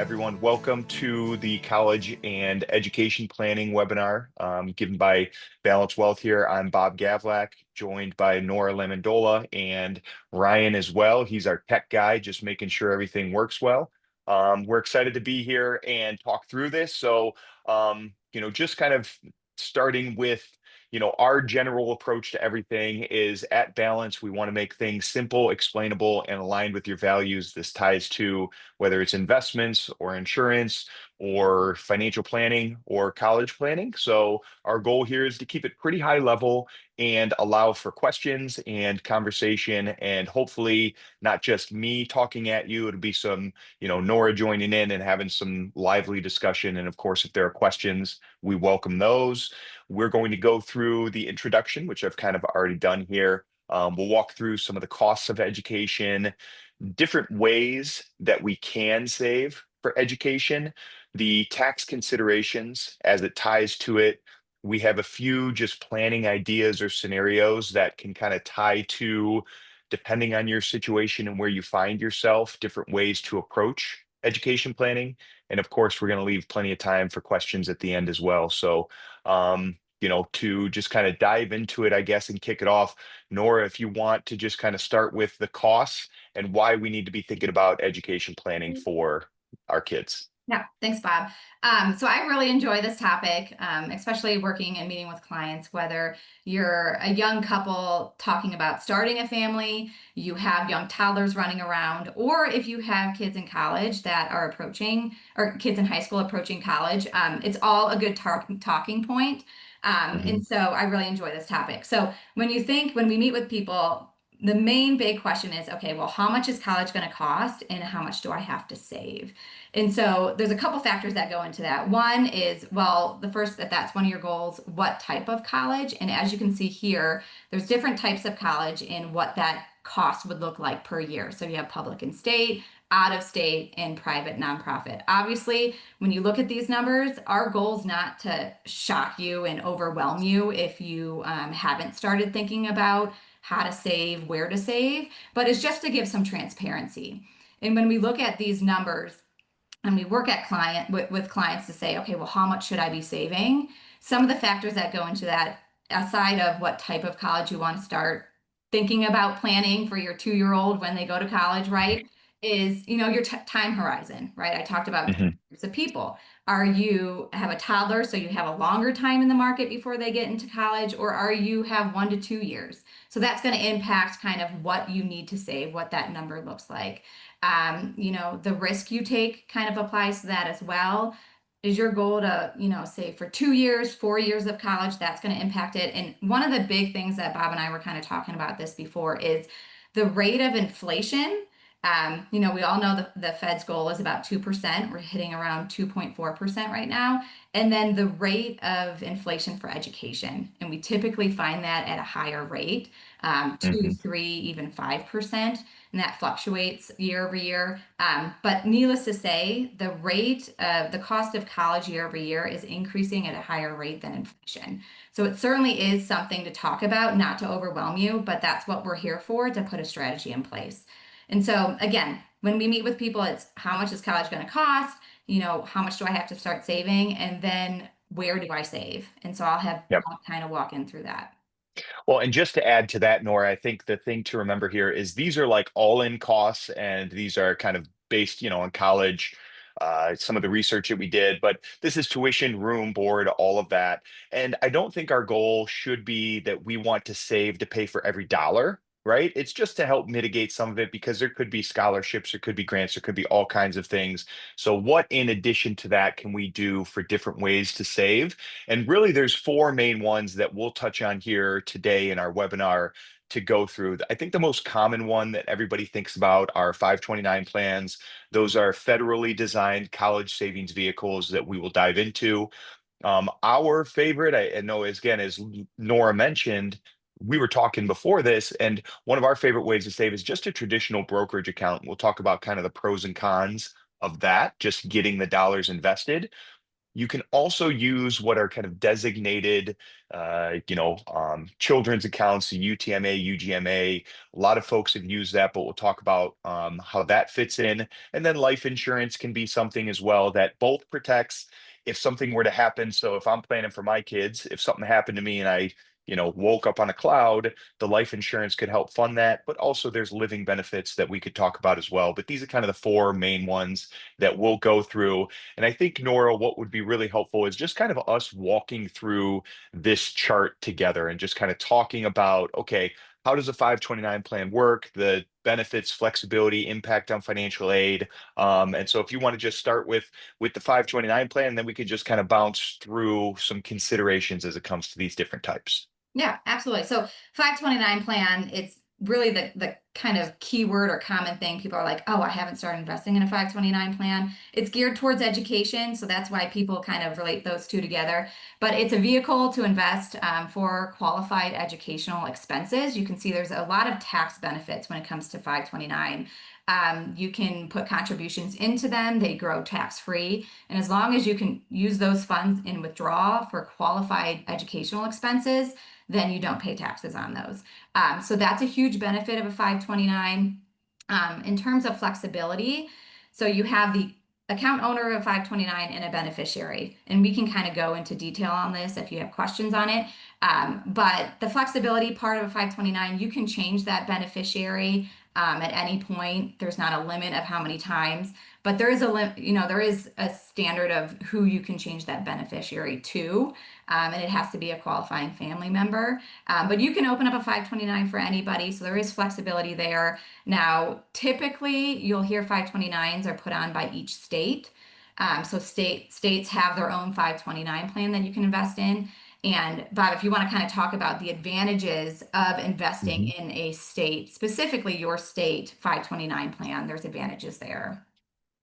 everyone. Welcome to the College and Education Planning webinar given by Balance Wealth here. I'm Bob Gavlak, joined by Nora Lamondola and Ryan as well. He's our tech guy, just making sure everything works well. We're excited to be here and talk through this. Just kind of starting with our general approach to everything is at Balance. We want to make things simple, explainable, and aligned with your values. This ties to whether it's investments or insurance or financial planning or college planning. So our goal here is to keep it pretty high level and allow for questions and conversation, and hopefully not just me talking at you. It'll be some, Nora joining in and having some lively discussion. And of course, if there are questions, we welcome those. We're going to go through the introduction, which I've kind of already done here. We'll walk through some of the costs of education, different ways that we can save for education, the tax considerations as it ties to it. We have a few just planning ideas or scenarios that can kind of tie to, depending on your situation and where you find yourself, different ways to approach education planning. And of course, we're going to leave plenty of time for questions at the end as well. To just kind of dive into it, I guess, and kick it off, Nora, if you want to just kind of start with the costs and why we need to be thinking about education planning for our kids. Yeah, thanks, Bob. So I really enjoy this topic, especially working and meeting with clients, whether you're a young couple talking about starting a family, you have young toddlers running around, or if you have kids in college that are approaching, or kids in high school approaching college, it's all a good talking point. Mhm. And so I really enjoy this topic. So when we meet with people, the main big question is, okay, well, how much is college going to cost and how much do I have to save? And so there's a couple factors that go into that. One is, well, the first, if that's one of your goals, what type of college? And as you can see here, there's different types of college and what that cost would look like per year. So you have public and state, out of state, and private nonprofit. Obviously, when you look at these numbers, our goal is not to shock you and overwhelm you if you haven't started thinking about how to save, where to save, but it's just to give some transparency. And when we look at these numbers and we work at with clients to say, okay, well, how much should I be saving? Some of the factors that go into that, aside of what type of college you want to start thinking about planning for your 2-year-old when they go to college, right? Is, your time horizon, right? I talked about Mhm. groups of people. Are you have a toddler, so you have a longer time in the market before they get into college, or are you have 1 to 2 years? So that's going to impact kind of what you need to save, what that number looks like. The risk you take kind of applies to that as well. Is your goal to, say for 2 years, 4 years of college, that's going to impact it. And one of the big things that Bob and I were kind of talking about this before is the rate of inflation. We all know the Fed's goal is about 2%. We're hitting around 2.4% right now. And then the rate of inflation for education. And we typically find that at a higher rate, 2, Mhm. 3, even 5%. And that fluctuates year over year. But needless to say, the cost of college year over year is increasing at a higher rate than inflation. So it certainly is something to talk about, not to overwhelm you, but that's what we're here for, to put a strategy in place. And so again, when we meet with people, it's how much is college going to cost? How much do I have to start saving? And then where do I save? And so Yep. I'll kind of walk in through that. Well, and just to add to that, Nora, I think the thing to remember here is these are like all-in costs, and these are kind of based, on college, some of the research that we did, but this is tuition, room, board, all of that. And I don't think our goal should be that we want to save to pay for every dollar, right? It's just to help mitigate some of it because there could be scholarships, there could be grants, there could be all kinds of things. So what in addition to that can we do for different ways to save? And really, there's four main ones that we'll touch on here today in our webinar to go through. I think the most common one that everybody thinks about are 529 plans. Those are federally designed college savings vehicles that we will dive into. Our favorite, I know, again, as Nora mentioned, we were talking before this, and one of our favorite ways to save is just a traditional brokerage account. We'll talk about kind of the pros and cons of that, just getting the dollars invested. You can also use what are kind of designated, children's accounts, UTMA, UGMA. A lot of folks have used that, but we'll talk about how that fits in. And then life insurance can be something as well that both protects if something were to happen. So if I'm planning for my kids, if something happened to me and I, woke up on a cloud, the life insurance could help fund that. But also there's living benefits that we could talk about as well. But these are kind of the four main ones that we'll go through. And I think, Nora, what would be really helpful is just kind of us walking through this chart together and just kind of talking about, okay, how does a 529 plan work? The benefits, flexibility, impact on financial aid. And so if you want to just start with the 529 plan, then we could just kind of bounce through some considerations as it comes to these different types. Yeah, absolutely. So 529 plan, it's really the kind of keyword or common thing. People are like, oh, I haven't started investing in a 529 plan. It's geared towards education. So that's why people kind of relate those two together. But it's a vehicle to invest for qualified educational expenses. You can see there's a lot of tax benefits when it comes to 529. You can put contributions into them, they grow tax free. And as long as you can use those funds and withdraw for qualified educational expenses, then you don't pay taxes on those. So that's a huge benefit of a 529. In terms of flexibility, so you have the account owner of a 529 and a beneficiary. And we can kind of go into detail on this if you have questions on it. But the flexibility part of a 529, you can change that beneficiary at any point. There's not a limit of how many times, but there is there is a standard of who you can change that beneficiary to, and it has to be a qualifying family member. But you can open up a 529 for anybody, so there is flexibility there. Now, typically, you'll hear 529s are put on by each state. So states have their own 529 plan that you can invest in. And Bob, if you want to kind of talk about the advantages of investing in a state, specifically your state 529 plan, there's advantages there.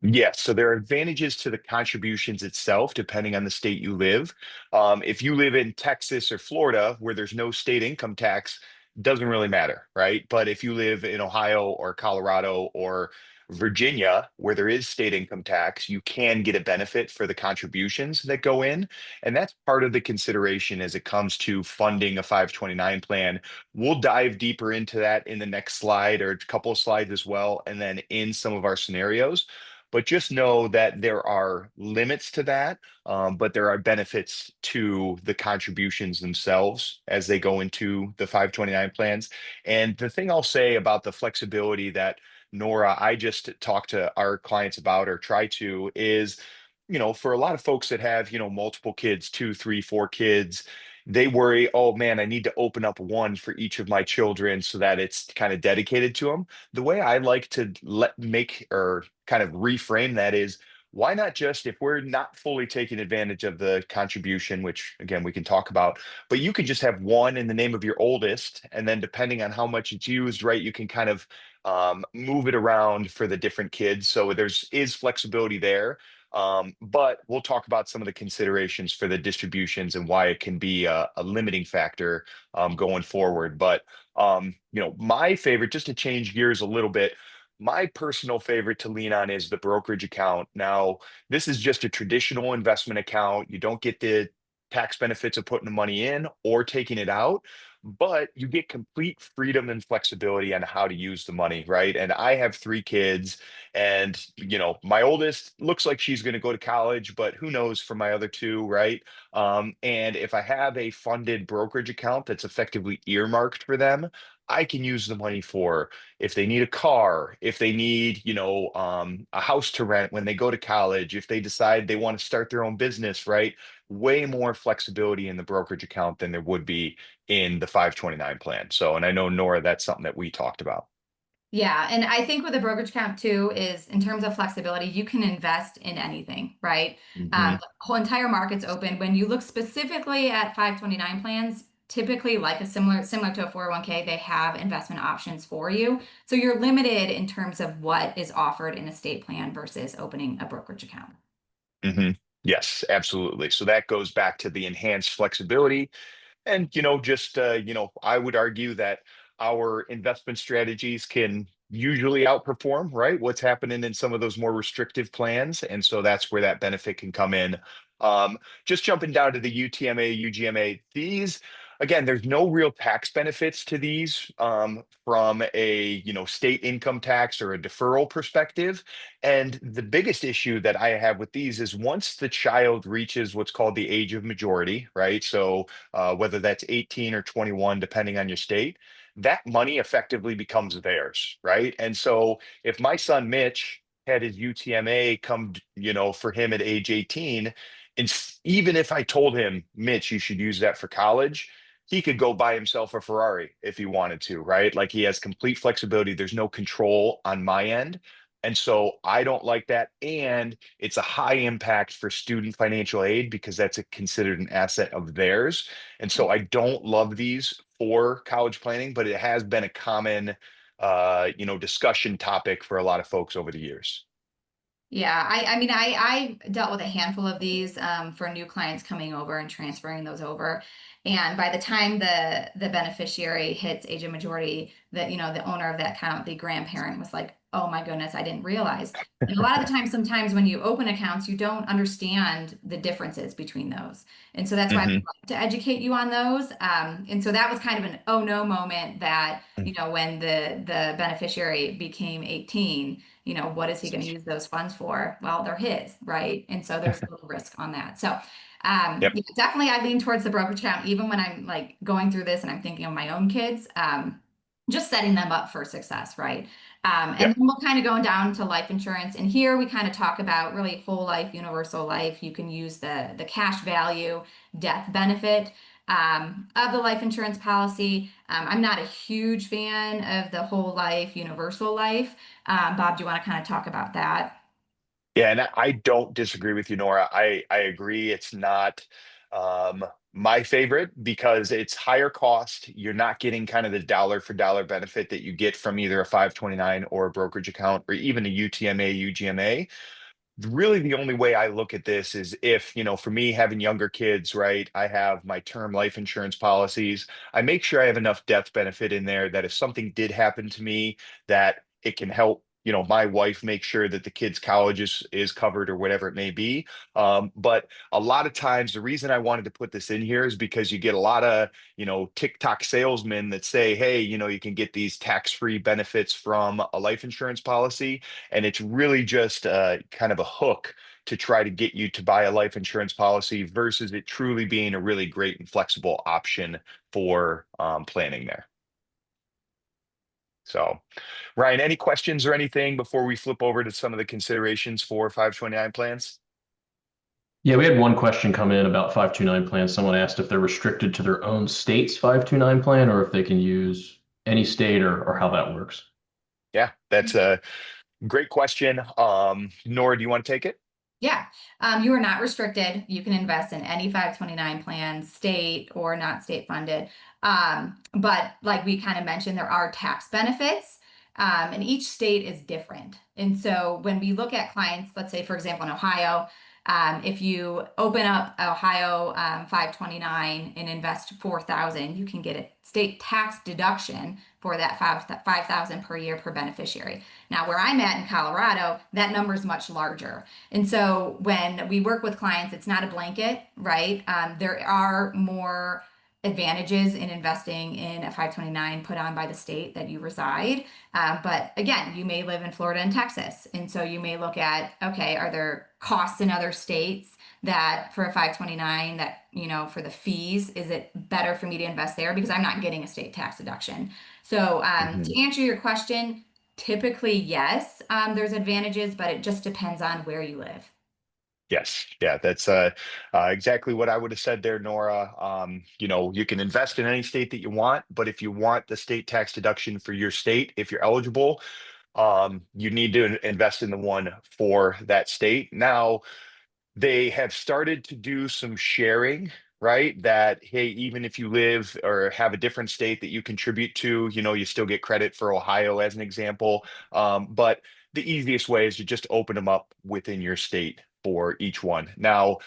Yes, so there are advantages to the contributions itself, depending on the state you live. If you live in Texas or Florida, where there's no state income tax, doesn't really matter, right? But if you live in Ohio or Colorado or Virginia, where there is state income tax, you can get a benefit for the contributions that go in. And that's part of the consideration as it comes to funding a 529 plan. We'll dive deeper into that in the next slide or a couple of slides as well, and then in some of our scenarios. But just know that there are limits to that, but there are benefits to the contributions themselves as they go into the 529 plans. And the thing I'll say about the flexibility that Nora, I just talk to our clients about or try to is, for a lot of folks that have, multiple kids, two, three, four kids, they worry, oh man, I need to open up one for each of my children so that it's kind of dedicated to them. The way I like to make or kind of reframe that is why not just if we're not fully taking advantage of the contribution, which again we can talk about, but you could just have one in the name of your oldest, and then depending on how much it's used, right, you can kind of move it around for the different kids. So there's is flexibility there. But we'll talk about some of the considerations for the distributions and why it can be a limiting factor going forward. But my favorite, just to change gears a little bit, my personal favorite to lean on is the brokerage account. Now, this is just a traditional investment account. You don't get the tax benefits of putting the money in or taking it out, but you get complete freedom and flexibility on how to use the money, right? And I have three kids, and my oldest looks like she's going to go to college, but who knows for my other two, right? And if I have a funded brokerage account that's effectively earmarked for them, I can use the money for if they need a car, if they need, a house to rent when they go to college, if they decide they want to start their own business, right? Way more flexibility in the brokerage account than there would be in the 529 plan. So, and I know, Nora, that's something that we talked about. Yeah, and I think with a brokerage account too is in terms of flexibility, you can invest in anything, right? Hmm. The whole entire market's open. When you look specifically at 529 plans, typically like a similar to a 401k, they have investment options for you. So you're limited in terms of what is offered in a state plan versus opening a brokerage account. Hmm. Yes, absolutely. So that goes back to the enhanced flexibility. And, just, I would argue that our investment strategies can usually outperform, right? What's happening in some of those more restrictive plans. And so that's where that benefit can come in. Just jumping down to the UTMA, UGMA, these, again, there's no real tax benefits to these from a, state income tax or a deferral perspective. And the biggest issue that I have with these is once the child reaches what's called the age of majority, right? So whether that's 18 or 21, depending on your state, that money effectively becomes theirs, right? And so if my son Mitch had his UTMA come, for him at age 18, and even if I told him, Mitch, you should use that for college, he could go buy himself a Ferrari if he wanted to, right? Like he has complete flexibility. There's no control on my end. And so I don't like that. And it's a high impact for student financial aid because that's considered an asset of theirs. And so I don't love these for college planning, but it has been a common, discussion topic for a lot of folks over the years. Yeah, I mean, I dealt with a handful of these for new clients coming over and transferring those over. And by the time the beneficiary hits age of majority, the owner of that account, the grandparent was like, "Oh my goodness, I didn't realize." And a lot of the time, sometimes when you open accounts, you don't understand the differences between those. And so that's why we Hmm. like to educate you on those. And so that was kind of an oh no moment that, when the beneficiary became 18, what is he going to use those funds for? Well, they're his, right? And so there's a little risk on that. So, Yep. yeah, definitely I lean towards the brokerage account, even when I'm like going through this and I'm thinking of my own kids, just setting them up for success, right? And Yep. then we'll kind of go down to life insurance. And here we kind of talk about really whole life, universal life. You can use the cash value, death benefit of the life insurance policy. I'm not a huge fan of the whole life, universal life. Bob, do you want to kind of talk about that? Yeah, and I don't disagree with you, Nora. I agree. It's not um, my favorite because it's higher cost. You're not getting kind of the dollar for dollar benefit that you get from either a 529 or a brokerage account or even a UTMA, UGMA. Really the only way I look at this is if, for me having younger kids, right, I have my term life insurance policies. I make sure I have enough death benefit in there that if something did happen to me, that it can help, my wife make sure that the kids' college is covered or whatever it may be. But a lot of times, the reason I wanted to put this in here is because you get a lot of, TikTok salesmen that say, hey, you can get these tax-free benefits from a life insurance policy. And it's really just kind of a hook to try to get you to buy a life insurance policy versus it truly being a really great and flexible option for planning there. So, Ryan, any questions or anything before we flip over to some of the considerations for 529 plans? Yeah, we had one question come in about 529 plans. Someone asked if they're restricted to their own state's 529 plan or if they can use any state or how that works. Yeah, that's a great question. Nora, do you want to take it? Yeah, you are not restricted. You can invest in any 529 plan, state or not state funded. But like we kind of mentioned, there are tax benefits, and each state is different. And so when we look at clients, let's say, for example, in Ohio, if you open up Ohio 529 and invest 4,000, you can get a state tax deduction for that 5,000 per year per beneficiary. Now, where I'm at in Colorado, that number is much larger. And so when we work with clients, it's not a blanket, right? There are more advantages in investing in a 529 put on by the state that you reside. But again, you may live in Florida and Texas. And so you may look at, okay, are there costs in other states that for a 529 that, for the fees, is it better for me to invest there because I'm not getting a state tax deduction? So Mhm. to answer your question, typically, yes, there's advantages, but it just depends on where you live. Yes, yeah, that's exactly what I would have said there, Nora. You can invest in any state that you want, but if you want the state tax deduction for your state, if you're eligible, you need to invest in the one for that state. Now, they have started to do some sharing, right? That, hey, even if you live or have a different state that you contribute to, you still get credit for Ohio as an example. But the easiest way is to just open them up within your state for each one. Now,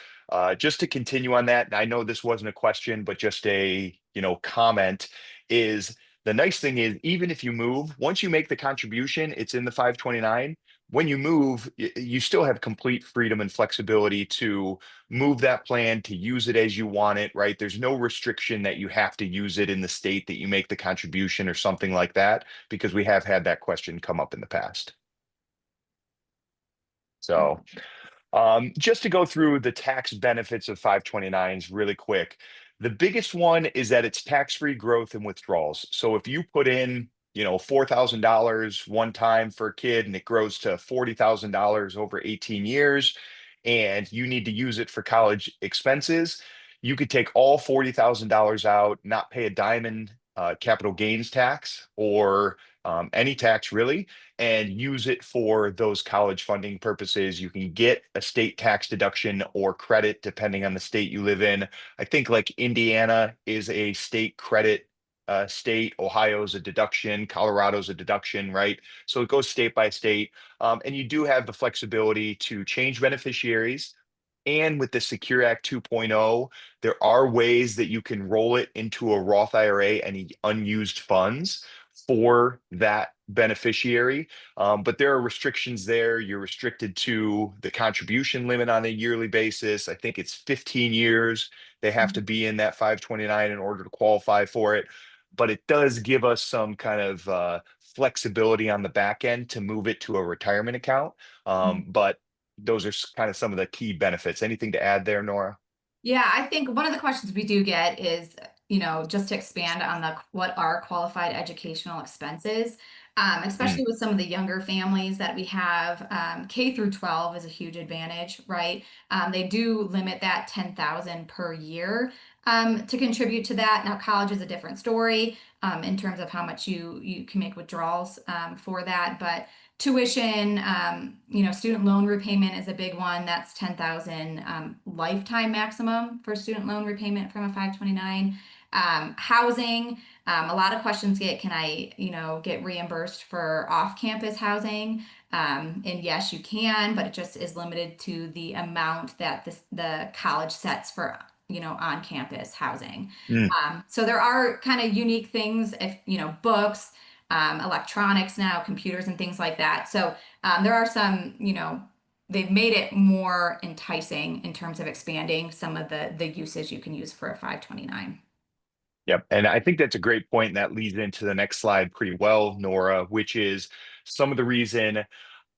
just to continue on that, and I know this wasn't a question, but just a, comment is the nice thing is, even if you move, once you make the contribution, it's in the 529. When you move, you still have complete freedom and flexibility to move that plan, to use it as you want it, right? There's no restriction that you have to use it in the state that you make the contribution or something like that, because we have had that question come up in the past. So just to go through the tax benefits of 529s really quick. The biggest one is that it's tax-free growth and withdrawals. So if you put in, $4,000 one time for a kid and it grows to $40,000 over 18 years, and you need to use it for college expenses, you could take all $40,000 out, not pay a dime in capital gains tax or any tax really, and use it for those college funding purposes. You can get a state tax deduction or credit depending on the state you live in. I think like Indiana is a state credit state, Ohio's a deduction, Colorado's a deduction, right? So it goes state by state. And you do have the flexibility to change beneficiaries. And with the Secure Act 2.0, there are ways that you can roll it into a Roth IRA, any unused funds for that beneficiary. But there are restrictions there. You're restricted to the contribution limit on a yearly basis. I think it's 15 years. They have to be in that 529 in order to qualify for it. But it does give us some kind of flexibility on the back end to move it to a retirement account. But those are kind of some of the key benefits. Anything to add there, Nora? Yeah, I think one of the questions we do get is, just to expand on what are qualified educational expenses, especially with some of the younger families that we have. K through 12 is a huge advantage, right? They do limit that 10,000 per year to contribute to that. Now, college is a different story in terms of how much you can make withdrawals for that, but tuition, student loan repayment is a big one. That's 10,000 lifetime maximum for student loan repayment from a 529. Housing, a lot of questions can I, get reimbursed for off-campus housing? And yes, you can, but it just is limited to the amount that the college sets for, on-campus housing. Mm. So there are kind of unique things if, books, electronics now, computers and things like that. So there are some, they've made it more enticing in terms of expanding some of the uses you can use for a 529. Yep. And I think that's a great point. And that leads into the next slide pretty well, Nora, which is some of the reason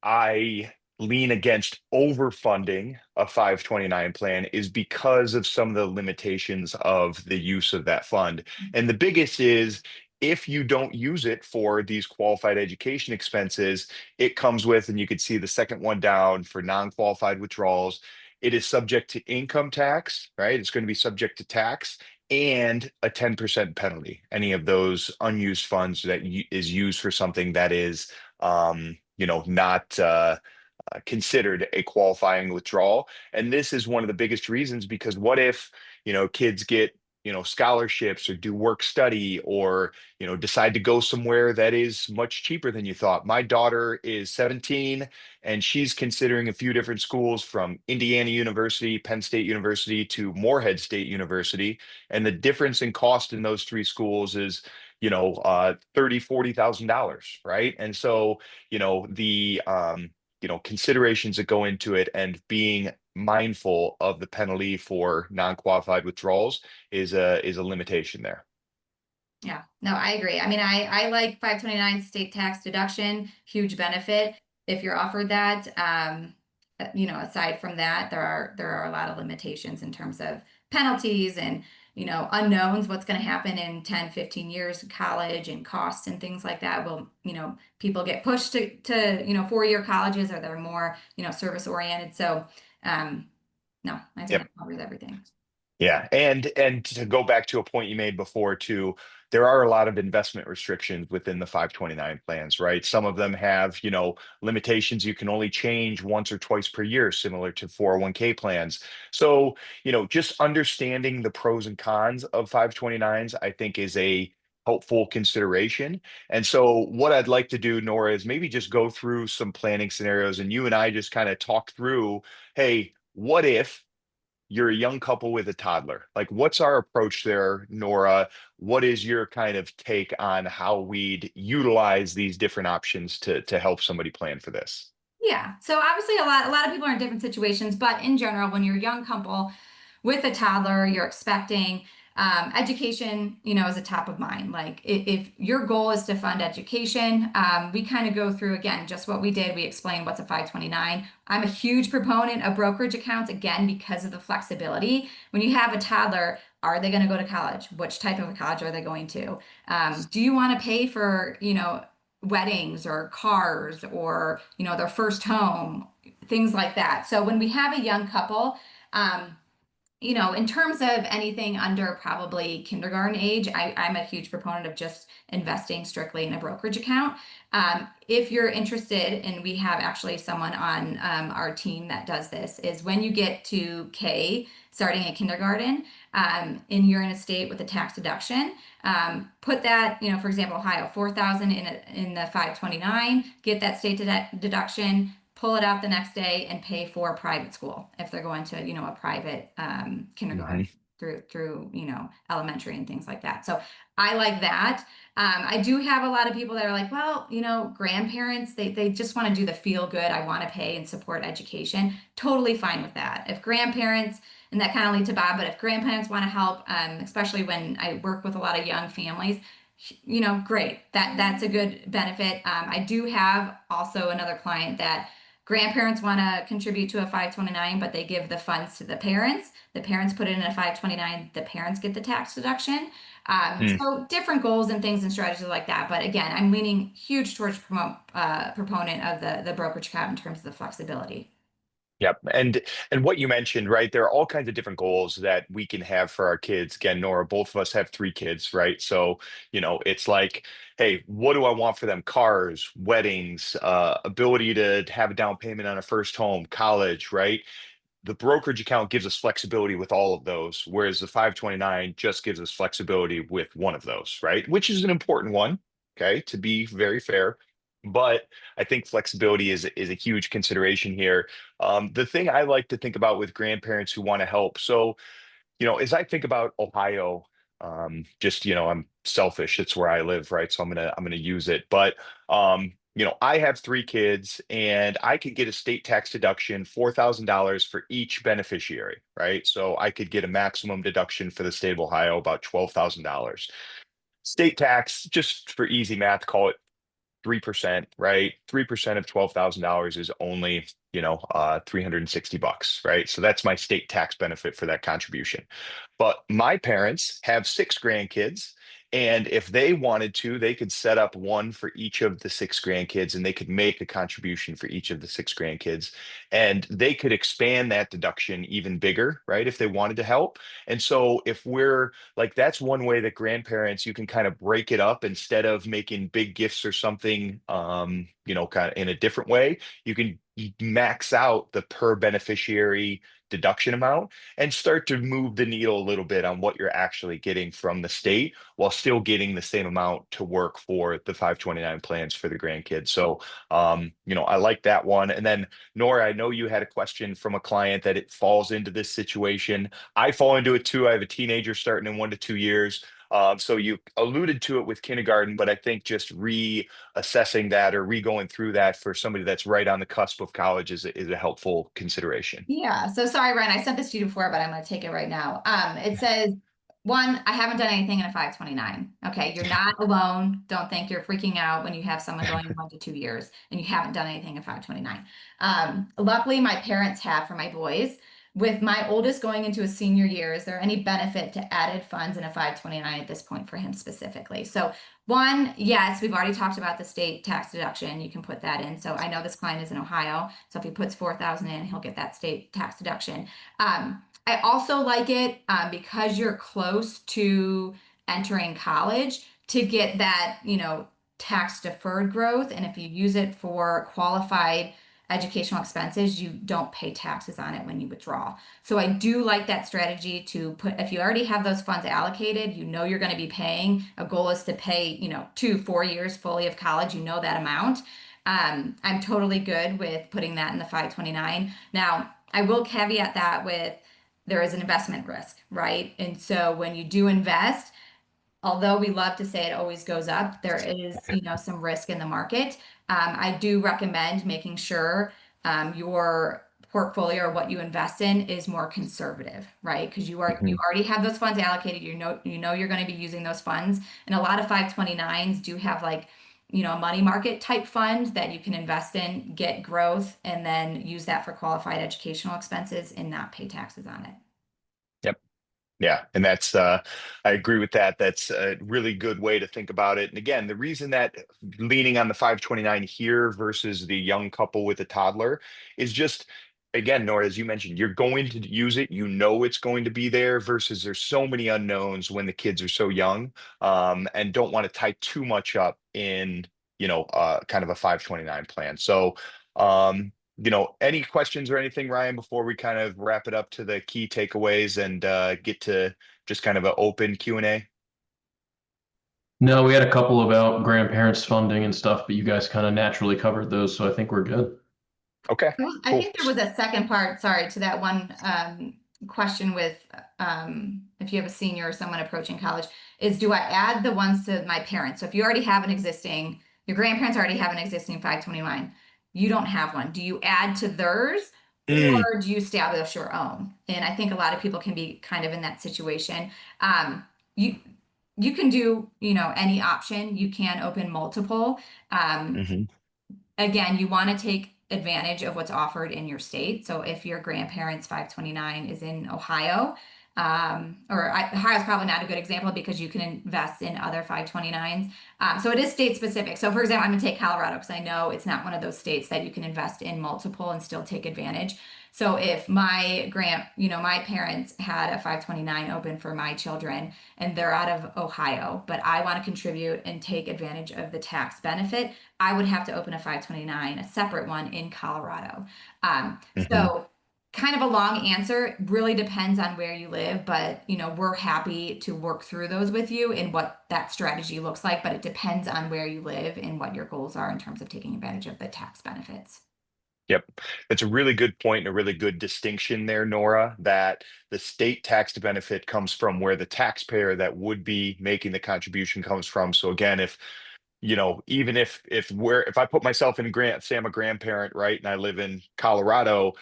I lean against overfunding a 529 plan is because of some of the limitations of the use of that fund. And the biggest is if you don't use it for these qualified education expenses, it comes with, and you can see the second one down for non-qualified withdrawals, it is subject to income tax, right? It's going to be subject to tax and a 10% penalty. Any of those unused funds that is used for something that is not considered a qualifying withdrawal. And this is one of the biggest reasons because what if, kids get, scholarships or do work study or, decide to go somewhere that is much cheaper than you thought. My daughter is 17 and she's considering a few different schools from Indiana University, Penn State University to Morehead State University. And the difference in cost in those three schools is, $30,000, $40,000, right? And so, the considerations that go into it and being mindful of the penalty for non-qualified withdrawals is a limitation there. Yeah, no, I agree. I mean, I like 529 state tax deduction, huge benefit if you're offered that. Aside from that, there are a lot of limitations in terms of penalties and, unknowns, what's going to happen in 10, 15 years of college and costs and things like that. Will, people get pushed to 4-year colleges or they're more, service oriented. So, no, I think Yep. that covers everything. Yeah, and to go back to a point you made before too, there are a lot of investment restrictions within the 529 plans, right? Some of them have, limitations you can only change once or twice per year, similar to 401k plans. So, just understanding the pros and cons of 529s, I think is a helpful consideration. And so what I'd like to do, Nora, is maybe just go through some planning scenarios and you and I just kind of talk through, hey, what if you're a young couple with a toddler. Like, what's our approach there, Nora? What is your kind of take on how we'd utilize these different options to help somebody plan for this? Yeah. So obviously a lot of people are in different situations, but in general, when you're a young couple with a toddler, you're expecting education, is a top of mind. Like if your goal is to fund education, we kind of go through again just what we did. We explained what's a 529. I'm a huge proponent of brokerage accounts again because of the flexibility. When you have a toddler, are they going to go to college? Which type of a college are they going to? Do you want to pay for, weddings or cars or their first home, things like that. So when we have a young couple, in terms of anything under probably kindergarten age, I'm a huge proponent of just investing strictly in a brokerage account. If you're interested, and we have actually someone on our team that does this, is when you get to K, starting at kindergarten, and you're in a state with a tax deduction, put that, for example, Ohio, 4,000 in the 529, get that state deduction, pull it out the next day and pay for private school if they're going to, a private kindergarten Mhm. through, elementary and things like that. So I like that. I do have a lot of people that are like, well, grandparents, they just want to do the feel good. I want to pay and support education. Totally fine with that. If grandparents, and that kind of leads to Bob, but if grandparents want to help, especially when I work with a lot of young families, great. That's a good benefit. I do have also another client that grandparents want to contribute to a 529, but they give the funds to the parents. The parents put it in a 529. The parents get the tax deduction. Mm. So different goals and things and strategies like that. But again, I'm leaning huge towards proponent of the brokerage account in terms of the flexibility. Yep. And what you mentioned, right? There are all kinds of different goals that we can have for our kids. Again, Nora, both of us have three kids, right? So, it's like, hey, what do I want for them? Cars, weddings, ability to have a down payment on a first home, college, right? The brokerage account gives us flexibility with all of those, whereas the 529 just gives us flexibility with one of those, right? Which is an important one, okay, to be very fair. But I think flexibility is a huge consideration here. The thing I like to think about with grandparents who want to help. So, as I think about Ohio, just I'm selfish. It's where I live, right? So I'm gonna use it. But I have three kids, and I could get a state tax deduction, $4,000 for each beneficiary, right? So I could get a maximum deduction for the state of Ohio, about $12,000. State tax, just for easy math, call it 3%, right? 3% of $12,000 is only, $360, right? So that's my state tax benefit for that contribution. But my parents have six grandkids. And if they wanted to, they could set up one for each of the six grandkids, and they could make a contribution for each of the six grandkids. And they could expand that deduction even bigger, right? If they wanted to help. And so if we're like, that's one way that grandparents, you can kind of break it up instead of making big gifts or something, kind of in a different way. You can max out the per beneficiary deduction amount and start to move the needle a little bit on what you're actually getting from the state while still getting the same amount to work for the 529 plans for the grandkids. So, I like that one. And then, Nora, I know you had a question from a client that it falls into this situation. I fall into it too. I have a teenager starting in 1 to 2 years. So you alluded to it with kindergarten, but I think just reassessing that or re-going through that for somebody that's right on the cusp of college is a helpful consideration. Yeah. So sorry, Ryan, I sent this to you before, but I'm going to take it right now. It says, one, I haven't done anything in a 529. Okay. You're not alone. Don't think you're freaking out when you have someone going 1 to 2 years and you haven't done anything in 529. Luckily, my parents have for my boys. With my oldest going into a senior year, is there any benefit to added funds in a 529 at this point for him specifically? So one, yes, we've already talked about the state tax deduction. You can put that in. So I know this client is in Ohio. So if he puts 4,000 in, he'll get that state tax deduction. I also like it because you're close to entering college to get that, tax deferred growth. And if you use it for qualified educational expenses, you don't pay taxes on it when you withdraw. So I do like that strategy to put, if you already have those funds allocated, you're going to be paying, a goal is to pay, 2 4 years fully of college, that amount. I'm totally good with putting that in the 529. Now, I will caveat that with there is an investment risk, right? And so when you do invest, although we love to say it always goes up, there is, some risk in the market. I do recommend making sure your portfolio or what you invest in is more conservative, right? Because you Mhm. already have those funds allocated. You know you're going to be using those funds, and a lot of 529s do have like, a money market type fund that you can invest in, get growth, and then use that for qualified educational expenses and not pay taxes on it. Yep. Yeah, and that's I agree with that. That's a really good way to think about it. And again, the reason that leaning on the 529 here versus the young couple with a toddler is just again, Nora, as you mentioned, you're going to use it, you know it's going to be there versus there's so many unknowns when the kids are so young, and don't want to tie too much up in, kind of a 529 plan. So any questions or anything, Ryan, before we kind of wrap it up to the key takeaways and get to just kind of an open Q&A? No, we had a couple about grandparents funding and stuff, but you guys kind of naturally covered those, so I think we're good. Okay, Well, I cool. think there was a second part, sorry, to that one question with if you have a senior or someone approaching college, is do I add the ones to my parents? So if you already have an existing, your grandparents already have an existing 529, you don't have one. Do you add to theirs Mm, or do you establish your own? And I think a lot of people can be kind of in that situation. Um, you you can do, any option. You can open multiple. Um, mhm, Again, you want to take advantage of what's offered in your state. So if your grandparents' 529 is in Ohio, Ohio is probably not a good example because you can invest in other 529s. So it is state specific. So for example, I'm going to take Colorado because I know it's not one of those states that you can invest in multiple and still take advantage. So if my parents had a 529 open for my children and they're out of Ohio, but I want to contribute and take advantage of the tax benefit, I would have to open a 529, a separate one in Colorado. Um, mhm. so kind of a long answer. It really depends on where you live, but we're happy to work through those with you and what that strategy looks like. But it depends on where you live and what your goals are in terms of taking advantage of the tax benefits. Yep. It's a really good point and a really good distinction there, Nora, that the state tax benefit comes from where the taxpayer that would be making the contribution comes from. So again, if even if I put myself in say I'm a grandparent, right, and I live in Colorado,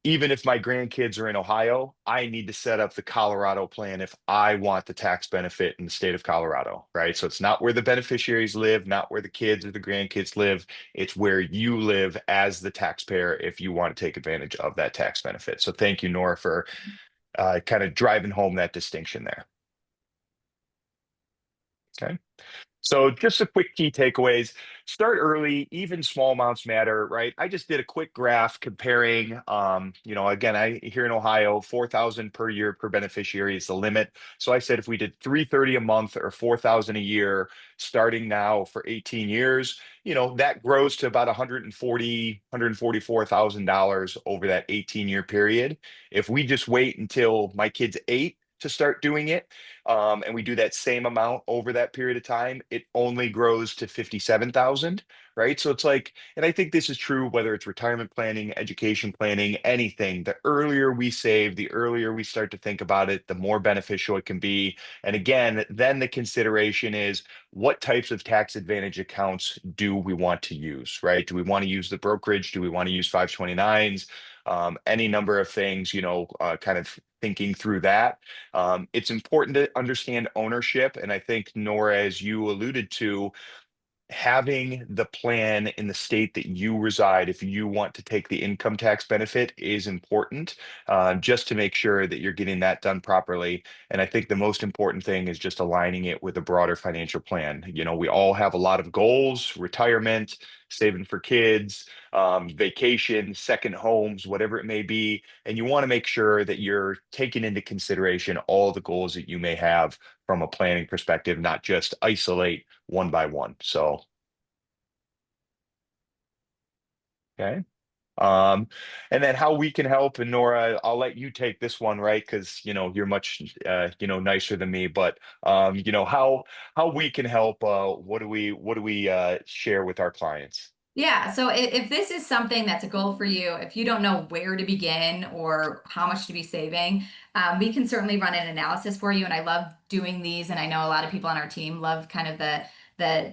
even if my grandkids are in Ohio, I need to set up the Colorado plan if I want the tax benefit in the state of Colorado, right? So it's not where the beneficiaries live, not where the kids or the grandkids live. It's where you live as the taxpayer if you want to take advantage of that tax benefit. So thank you, Nora, for kind of driving home that distinction there. Okay. So just a quick key takeaways. Start early, even small amounts matter, right? I just did a quick graph comparing, again, I here in Ohio, 4,000 per year per beneficiary is the limit. So I said if we did 330 a month or 4,000 a year starting now for 18 years, that grows to about 140, $144,000 over that 18-year period. If we just wait until my kid's 8 to start doing it, and we do that same amount over that period of time, it only grows to 57,000, right? So it's like, and I think this is true whether it's retirement planning, education planning, anything. The earlier we save, the earlier we start to think about it, the more beneficial it can be. And again, then the consideration is what types of tax advantage accounts do we want to use, right? Do we want to use the brokerage? Do we want to use 529s? Any number of things, kind of thinking through that. It's important to understand ownership. And I think, Nora, as you alluded to, having the plan in the state that you reside, if you want to take the income tax benefit, is important, just to make sure that you're getting that done properly. And I think the most important thing is just aligning it with a broader financial plan. We all have a lot of goals: retirement, saving for kids, vacation, second homes, whatever it may be. And you want to make sure that you're taking into consideration all the goals that you may have from a planning perspective, not just isolate one by one. So, okay. Um, and then how we can help, and Nora, I'll let you take this one, right? Because you're much nicer than me, but how we can help, what do we share with our clients? Yeah, so if this is something that's a goal for you, if you don't know where to begin or how much to be saving, we can certainly run an analysis for you. And I love doing these, and I know a lot of people on our team love kind of the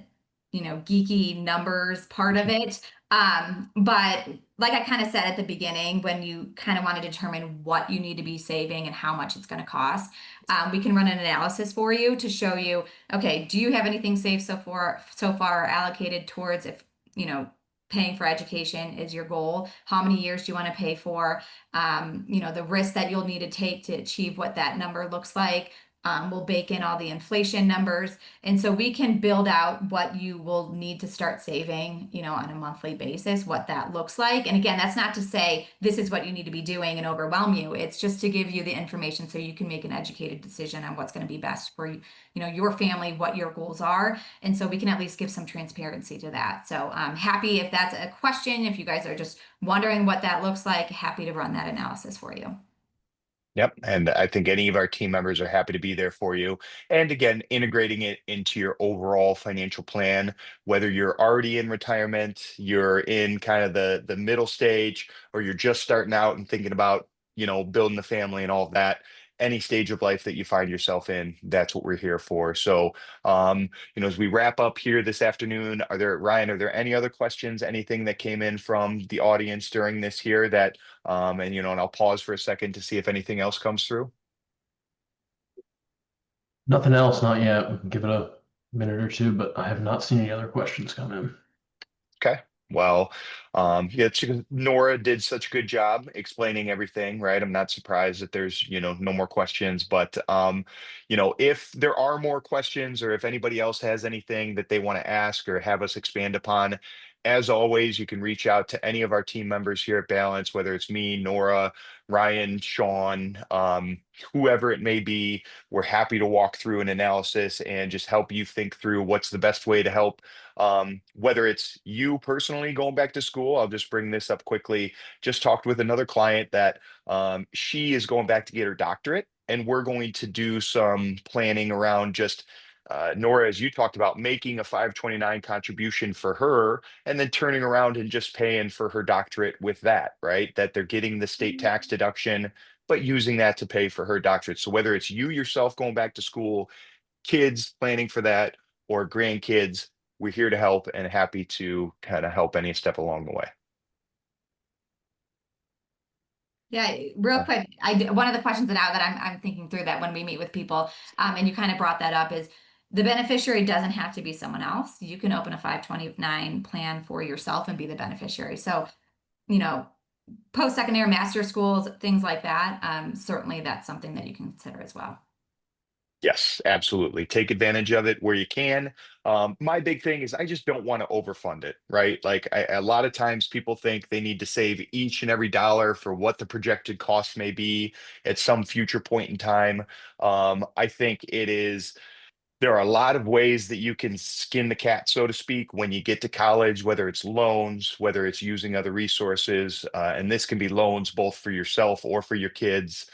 geeky numbers part of it. But like I kind of said at the beginning, when you kind of want to determine what you need to be saving and how much it's going to cost, we can run an analysis for you to show you, okay, do you have anything saved so far allocated towards if paying for education is your goal? How many years do you want to pay for? The risk that you'll need to take to achieve what that number looks like. We'll bake in all the inflation numbers. And so we can build out what you will need to start saving, on a monthly basis, what that looks like. And again, that's not to say this is what you need to be doing and overwhelm you. It's just to give you the information so you can make an educated decision on what's going to be best for your family, what your goals are. And so we can at least give some transparency to that. So I'm happy if that's a question, if you guys are just wondering what that looks like, happy to run that analysis for you. Yep. And I think any of our team members are happy to be there for you. And again, integrating it into your overall financial plan, whether you're already in retirement, you're in kind of the middle stage, or you're just starting out and thinking about, building the family and all of that. Any stage of life that you find yourself in, that's what we're here for. So, as we wrap up here this afternoon, Ryan, are there any other questions, anything that came in from the audience during this here that and I'll pause for a second to see if anything else comes through. Nothing else, not yet. We can give it a minute or two, but I have not seen any other questions come in. Okay. Well, yeah, Nora did such a good job explaining everything, right? I'm not surprised that there's, no more questions, but if there are more questions or if anybody else has anything that they want to ask or have us expand upon, as always, you can reach out to any of our team members here at Balance, whether it's me, Nora, Ryan, Sean, whoever it may be. We're happy to walk through an analysis and just help you think through what's the best way to help, whether it's you personally going back to school. I'll just bring this up quickly. Just talked with another client that she is going back to get her doctorate, and we're going to do some planning around just Nora, as you talked about, making a 529 contribution for her and then turning around and just paying for her doctorate with that, right? That they're getting the state tax deduction, but using that to pay for her doctorate. So whether it's you yourself going back to school, kids planning for that, or grandkids, we're here to help and happy to kind of help any step along the way. Yeah, real quick, one of the questions that I'm thinking through that when we meet with people, and you kind of brought that up, is the beneficiary doesn't have to be someone else. You can open a 529 plan for yourself and be the beneficiary. So, you know, post-secondary master schools, things like that, certainly that's something that you can consider as well. Yes, absolutely. Take advantage of it where you can. My big thing is I just don't want to overfund it, right? Like a lot of times people think they need to save each and every dollar for what the projected cost may be at some future point in time. I think there are a lot of ways that you can skin the cat, so to speak, when you get to college, whether it's loans, whether it's using other resources. And this can be loans both for yourself or for your kids,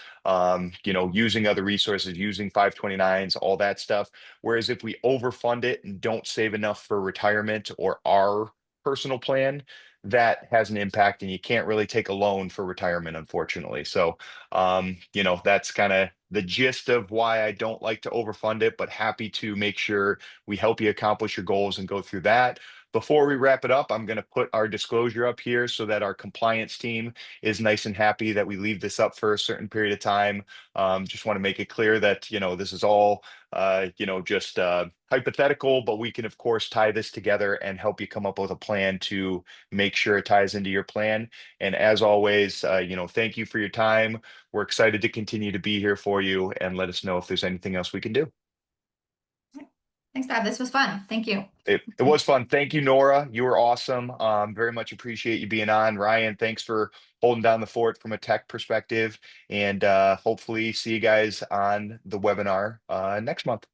using other resources, using 529s, all that stuff. Whereas if we overfund it and don't save enough for retirement or our personal plan, that has an impact and you can't really take a loan for retirement, unfortunately. So, that's kind of the gist of why I don't like to overfund it, but happy to make sure we help you accomplish your goals and go through that. Before we wrap it up, I'm going to put our disclosure up here so that our compliance team is nice and happy that we leave this up for a certain period of time. Just want to make it clear that, this is all, just hypothetical, but we can, of course, tie this together and help you come up with a plan to make sure it ties into your plan. And as always, thank you for your time. We're excited to continue to be here for you, and let us know if there's anything else we can do. Thanks, Bob. This was fun. Thank you. It was fun. Thank you, Nora. You were awesome. Very much appreciate you being on. Ryan, thanks for holding down the fort from a tech perspective, and hopefully see you guys on the webinar next month.